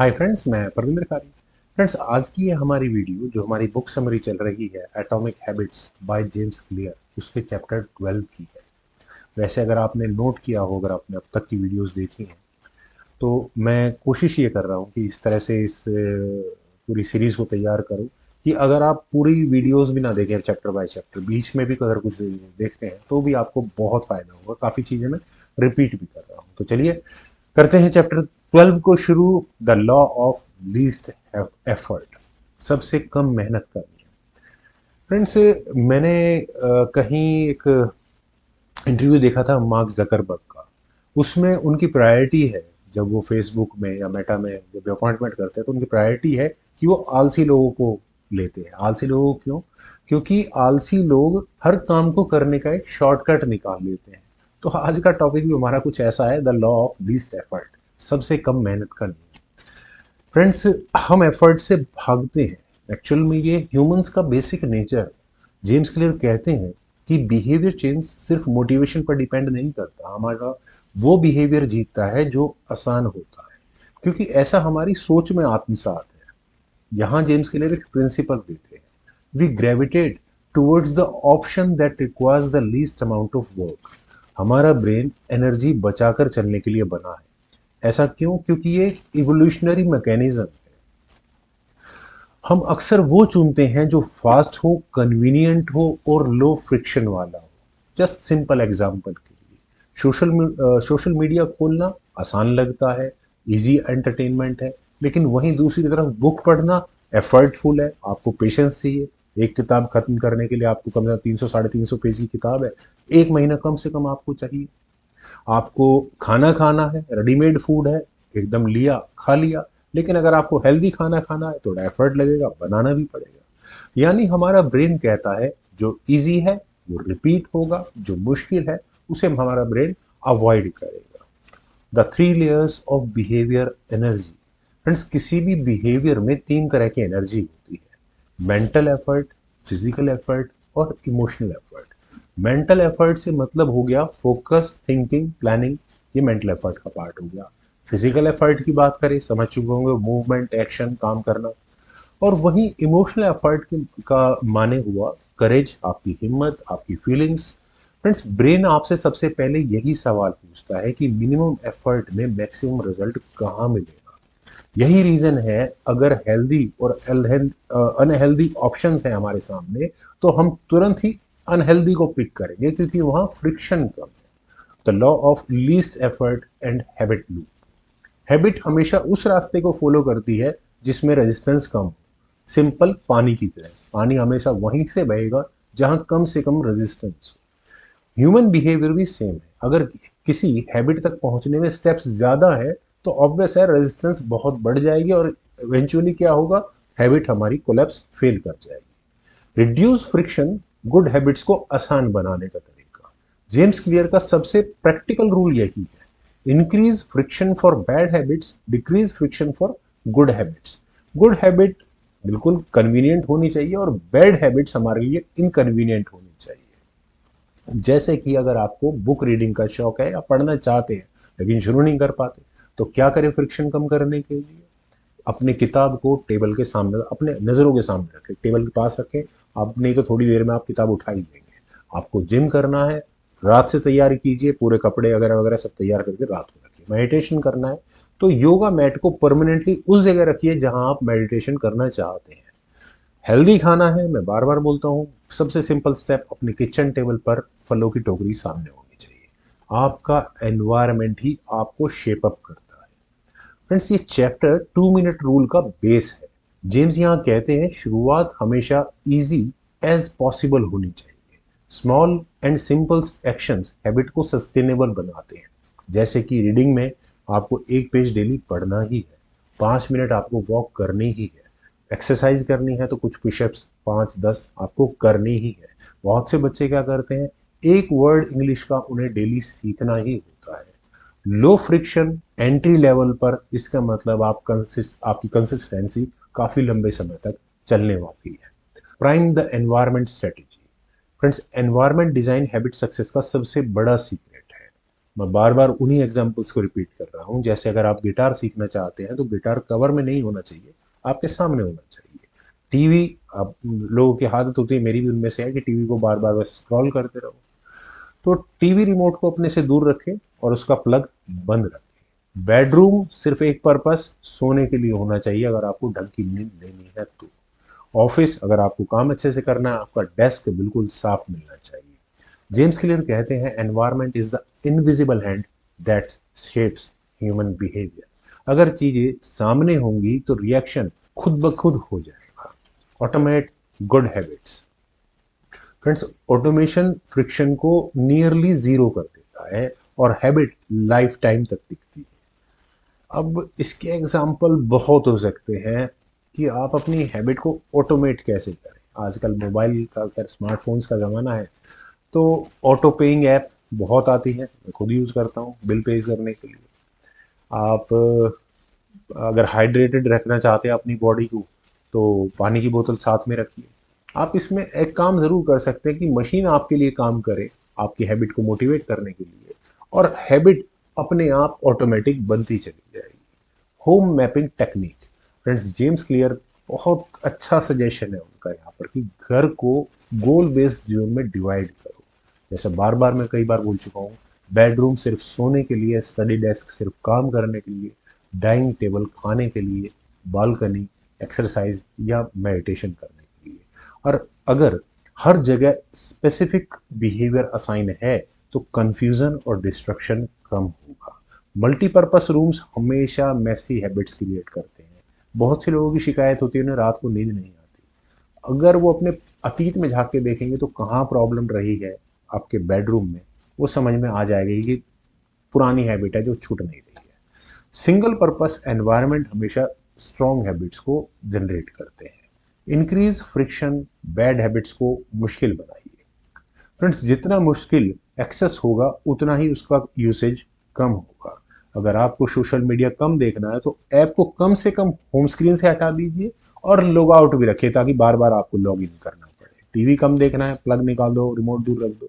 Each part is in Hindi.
हाय फ्रेंड्स, मैं परविंदर कारी। फ्रेंड्स, आज की ये हमारी वीडियो जो हमारी बुक समरी चल रही है atomic habits by James clear, उसके चैप्टर 12 की है। वैसे अगर आपने नोट किया हो, अगर आपने अब तक की वीडियोस देखी हैं, तो मैं कोशिश ये कर रहा हूँ कि इस तरह से इस पूरी सीरीज को तैयार करूँ कि अगर आप पूरी वीडियोस भी ना देखें चैप्टर बाय चैप्टर, बीच में भी अगर कुछ देखते हैं तो भी आपको बहुत फायदा होगा। काफ़ी चीज़ें मैं रिपीट भी कर रहा हूँ। तो चलिए करते हैं चैप्टर 12 को शुरू। The law of least effort, सबसे कम मेहनत करनी है। फ्रेंड्स, मैंने कहीं एक इंटरव्यू देखा था मार्क जकरबर्ग का। उसमें उनकी प्रायोरिटी है, जब वो फेसबुक में या मेटा में जब अपॉइंटमेंट करते हैं तो उनकी प्रायोरिटी है कि वो आलसी लोगों को लेते हैं। आलसी लोगों को क्यों? क्योंकि आलसी लोग हर काम को करने का एक शॉर्टकट निकाल लेते हैं। तो आज का टॉपिक भी हमारा कुछ ऐसा है, the law of least effort, सबसे कम मेहनत करनी। फ्रेंड्स, हम एफर्ट से भागते हैं। एक्चुअल में ये ह्यूमंस का बेसिक नेचर। जेम्स क्लियर कहते हैं कि बिहेवियर चेंज सिर्फ मोटिवेशन पर डिपेंड नहीं करता। हमारा वो बिहेवियर जीतता है जो आसान होता है, क्योंकि ऐसा हमारी सोच में आत्मसात है। यहाँ जेम्स क्लियर एक प्रिंसिपल देते हैं, we gravitate towards the option that requires the least amount of work. हमारा ब्रेन एनर्जी बचाकर चलने के लिए बना है। ऐसा क्यों? क्योंकि ये इवोल्यूशनरी मैकेनिज्म है। हम अक्सर वो चुनते हैं जो फास्ट हो, कन्वीनियंट हो और लो फ्रिक्शन वाला हो। जस्ट सिंपल एग्जांपल के लिए, सोशल मीडिया खोलना आसान लगता है, इजी एंटरटेनमेंट है। लेकिन वहीं दूसरी तरफ बुक पढ़ना एफर्टफुल है, आपको पेशेंस चाहिए। एक किताब खत्म करने के लिए आपको कम से कम 300 350 पेज की किताब है, एक महीना कम से कम आपको चाहिए। आपको खाना खाना है, रेडीमेड फूड है, एकदम लिया खा लिया। लेकिन अगर आपको हेल्दी खाना खाना है, थोड़ा एफर्ट लगेगा, बनाना भी पड़ेगा। यानी हमारा ब्रेन कहता है जो इजी है वो रिपीट होगा, जो मुश्किल है उसे हमारा ब्रेन अवॉइड करेगा। The three layers of behaviour energy. Friends, किसी भी बिहेवियर में तीन तरह की एनर्जी होती है: मेंटल एफर्ट, फिजिकल एफर्ट और इमोशनल एफर्ट। मेंटल एफर्ट से मतलब हो गया फोकस, थिंकिंग, प्लानिंग, ये मेंटल एफर्ट का पार्ट हो गया। फिजिकल एफर्ट की बात करें, समझ चुके होंगे, मूवमेंट, एक्शन, काम करना। और वहीं इमोशनल एफर्ट का माने हुआ करेज, आपकी हिम्मत, आपकी फीलिंग्स। फ्रेंड्स, ब्रेन आपसे सबसे पहले यही सवाल पूछता है कि मिनिमम एफर्ट में मैक्सिमम रिजल्ट कहाँ मिलेगा। यही रीजन है, अगर हेल्दी और अनहेल्दी ऑप्शंस हैं हमारे सामने, तो हम तुरंत ही अनहेल्दी को पिक करेंगे, क्योंकि वहां फ्रिक्शन कम है। The law of least effort and habit loop. Habit हमेशा उस रास्ते को फॉलो करती है जिसमें रेजिस्टेंस कम हो। सिंपल पानी की तरह, पानी हमेशा वहीं से बहेगा जहां कम से कम रेजिस्टेंस हो। ह्यूमन बिहेवियर भी सेम है। अगर किसी हैबिट तक पहुंचने में स्टेप्स ज्यादा है, तो ऑब्वियस है रेजिस्टेंस बहुत बढ़ जाएगी और इवेंचुअली क्या होगा, हैबिट हमारी कोलैप्स फेल कर जाएगी। रिड्यूस फ्रिक्शन, गुड हैबिट्स को आसान बनाने का तरीका। जेम्स क्लियर का सबसे प्रैक्टिकल रूल यही है: increase friction for bad habits, decrease friction for good habits. Good habit बिल्कुल कन्वीनियंट होनी चाहिए और बैड हैबिट्स हमारे लिए इनकन्वीनियंट होनी चाहिए। जैसे कि अगर आपको बुक रीडिंग का शौक है या पढ़ना चाहते हैं लेकिन शुरू नहीं कर पाते, तो क्या करें फ्रिक्शन कम करने के लिए? अपनी किताब को टेबल के सामने, अपने नज़रों के सामने रखें, टेबल के पास रखें। आप नहीं तो थोड़ी देर में आप किताब उठा ही देंगे। आपको जिम करना है, रात से तैयारी कीजिए, पूरे कपड़े वगैरह वगैरह सब तैयार करके रात को रखिए। मेडिटेशन करना है तो योगा मैट को परमानेंटली उस जगह रखिए जहां आप मेडिटेशन करना चाहते हैं। हेल्दी खाना है, मैं बार बार बोलता हूँ, सबसे सिंपल स्टेप, अपने किचन टेबल पर फलों की टोकरी सामने होनी चाहिए। आपका एनवायरनमेंट ही आपको शेप अप करता है। फ्रेंड्स, ये चैप्टर 2 मिनट रूल का बेस है। जेम्स यहाँ कहते हैं शुरुआत हमेशा इजी एज पॉसिबल होनी चाहिए। Small and simple actions habit को सस्टेनेबल बनाते हैं। जैसे कि रीडिंग में आपको एक पेज डेली पढ़ना ही है, 5 मिनट आपको वॉक करनी ही है, एक्सरसाइज करनी है तो कुछ पुशअप्स 5-10 आपको करनी ही है। बहुत से बच्चे क्या करते हैं, एक वर्ड इंग्लिश का उन्हें डेली सीखना ही होता है। लो फ्रिक्शन एंट्री लेवल पर, इसका मतलब आपकी कंसिस्टेंसी काफी लंबे समय तक चलने वाली है। Prime the environment strategy. Friends, environment design habit success का सबसे बड़ा सीक्रेट है। मैं बार बार उन्हीं एग्जाम्पल्स को रिपीट कर रहा हूँ। जैसे अगर आप गिटार सीखना चाहते हैं तो गिटार कवर में नहीं होना चाहिए, आपके सामने होना चाहिए। टीवी, आप लोगों की आदत होती है, मेरी भी उनमें से है कि टीवी को बार बार बस स्क्रॉल करते रहो। तो टीवी रिमोट को अपने से दूर रखें और उसका प्लग बंद रखें। बेडरूम सिर्फ एक पर्पस सोने के लिए होना चाहिए, अगर आपको ढंग की नींद लेनी है तो। ऑफिस, अगर आपको काम अच्छे से करना है, आपका डेस्क बिल्कुल साफ मिलना चाहिए। जेम्स क्लियर कहते हैं environment is the invisible hand that shapes human behaviour. अगर चीजें सामने होंगी तो रिएक्शन खुद ब खुद हो जाएगा। Automate good habits. Friends, automation friction को नियरली जीरो कर देता है और हैबिट लाइफ टाइम तक टिकती है। अब इसके एग्जाम्पल बहुत हो सकते हैं कि आप अपनी हैबिट को ऑटोमेट कैसे करें। आजकल मोबाइल का, खैर स्मार्टफोन्स का ज़माना है, तो ऑटो पेइंग ऐप बहुत आती है, मैं खुद यूज़ करता हूँ बिल पेज करने के लिए। आप अगर हाइड्रेटेड रखना चाहते हैं अपनी बॉडी को, तो पानी की बोतल साथ में रखिए। आप इसमें एक काम ज़रूर कर सकते हैं कि मशीन आपके लिए काम करे, आपकी हैबिट को मोटिवेट करने के लिए, और हैबिट अपने आप ऑटोमेटिक बनती चली जाएगी। Home mapping technique. Friends, James clear बहुत अच्छा सजेशन है उनका यहाँ पर कि घर को गोल बेस्ड जोन में डिवाइड करो। जैसे बार बार मैं कई बार बोल चुका हूँ, बेडरूम सिर्फ सोने के लिए, स्टडी डेस्क सिर्फ काम करने के लिए, डाइनिंग टेबल खाने के लिए, बालकनी एक्सरसाइज या मेडिटेशन करने के लिए। और अगर हर जगह स्पेसिफिक बिहेवियर असाइन है तो कंफ्यूजन और डिस्ट्रक्शन कम होगा। मल्टीपर्पस रूम्स हमेशा मैसी हैबिट्स क्रिएट करते हैं। बहुत से लोगों की शिकायत होती है उन्हें रात को नींद नहीं आती। अगर वो अपने अतीत में झांक के देखेंगे तो कहाँ प्रॉब्लम रही है आपके बेडरूम में, वो समझ में आ जाएगी कि पुरानी हैबिट है जो छूट नहीं रही है। सिंगल पर्पस एनवायरनमेंट हमेशा स्ट्रॉन्ग हैबिट्स को जनरेट करते हैं। इंक्रीज फ्रिक्शन बैड हैबिट्स को मुश्किल बनाइए। फ्रेंड्स, जितना मुश्किल एक्सेस होगा उतना ही उसका यूसेज कम होगा। अगर आपको सोशल मीडिया कम देखना है तो ऐप को कम से कम होम स्क्रीन से हटा दीजिए और लॉग आउट भी रखिए ताकि बार बार आपको लॉग इन करना पड़े। टीवी कम देखना है, प्लग निकाल दो, रिमोट दूर रख दो।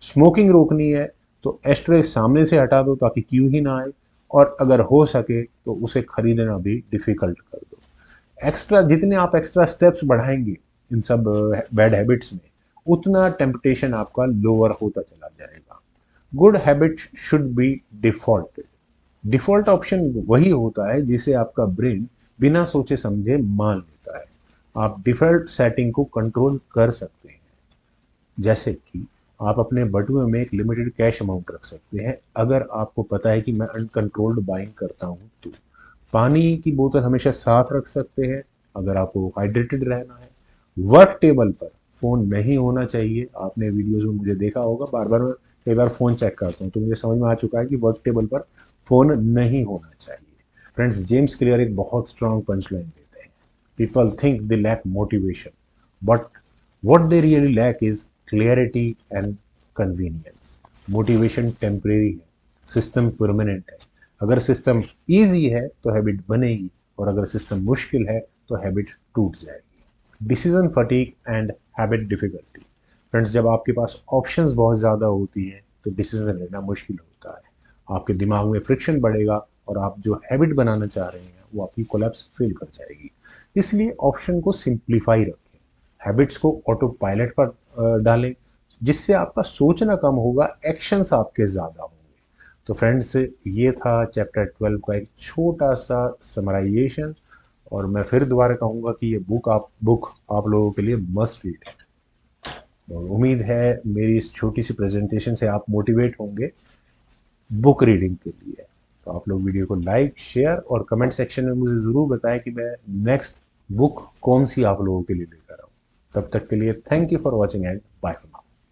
स्मोकिंग रोकनी है तो एस्ट्रे सामने से हटा दो ताकि क्यों ही ना आए, और अगर हो सके तो उसे खरीदना भी डिफिकल्ट कर दो। एक्स्ट्रा जितने आप एक्स्ट्रा स्टेप्स बढ़ाएंगे इन सब बैड हैबिट्स में, उतना टेम्पटेशन आपका लोअर होता चला जाएगा। Good habit should be default. Default option वही होता है जिसे आपका ब्रेन बिना सोचे समझे मान लेता है। आप डिफॉल्ट सेटिंग को कंट्रोल कर सकते हैं। जैसे कि आप अपने बटुए में एक लिमिटेड कैश अमाउंट रख सकते हैं अगर आपको पता है कि मैं अनकंट्रोल्ड बाइंग करता हूँ तो। पानी की बोतल हमेशा साथ रख सकते हैं अगर आपको हाइड्रेटेड रहना है। वर्क टेबल पर फ़ोन नहीं होना चाहिए। आपने वीडियोज़ में मुझे देखा होगा, बार बार मैं कई बार फ़ोन चेक करता हूँ तो मुझे समझ में आ चुका है कि वर्क टेबल पर फ़ोन नहीं होना चाहिए। फ्रेंड्स, जेम्स क्लियर एक बहुत स्ट्रांग पंच लाइन देते हैं। People think they lack motivation, but what they really lack is clarity and convenience. Motivation temporary है, सिस्टम परमानेंट है। अगर सिस्टम इजी है तो हैबिट बनेगी, और अगर सिस्टम मुश्किल है तो हैबिट टूट जाएगी। Decision fatigue and habit difficulty. Friends, जब आपके पास ऑप्शंस बहुत ज़्यादा होती हैं तो डिसीजन लेना मुश्किल होता है। आपके दिमाग में फ्रिक्शन बढ़ेगा और आप जो हैबिट बनाना चाह रहे हैं वो आपकी कोलैप्स फील कर जाएगी। इसलिए ऑप्शन को सिंप्लीफाई रखें, हैबिट्स को ऑटो पायलट पर डालें, जिससे आपका सोचना कम होगा, एक्शंस आपके ज़्यादा होंगे। तो फ्रेंड्स, ये था चैप्टर 12 का एक छोटा सा समराइजेशन, और मैं फिर दोबारा कहूँगा कि ये बुक आप लोगों के लिए मस्ट रीड है। और उम्मीद है मेरी इस छोटी सी प्रेजेंटेशन से आप मोटिवेट होंगे बुक रीडिंग के लिए। तो आप लोग वीडियो को लाइक, शेयर और कमेंट सेक्शन में मुझे ज़रूर बताएं कि मैं नेक्स्ट बुक कौन सी आप लोगों के लिए लेकर आऊँ। तब तक के लिए thank you for watching and bye for now.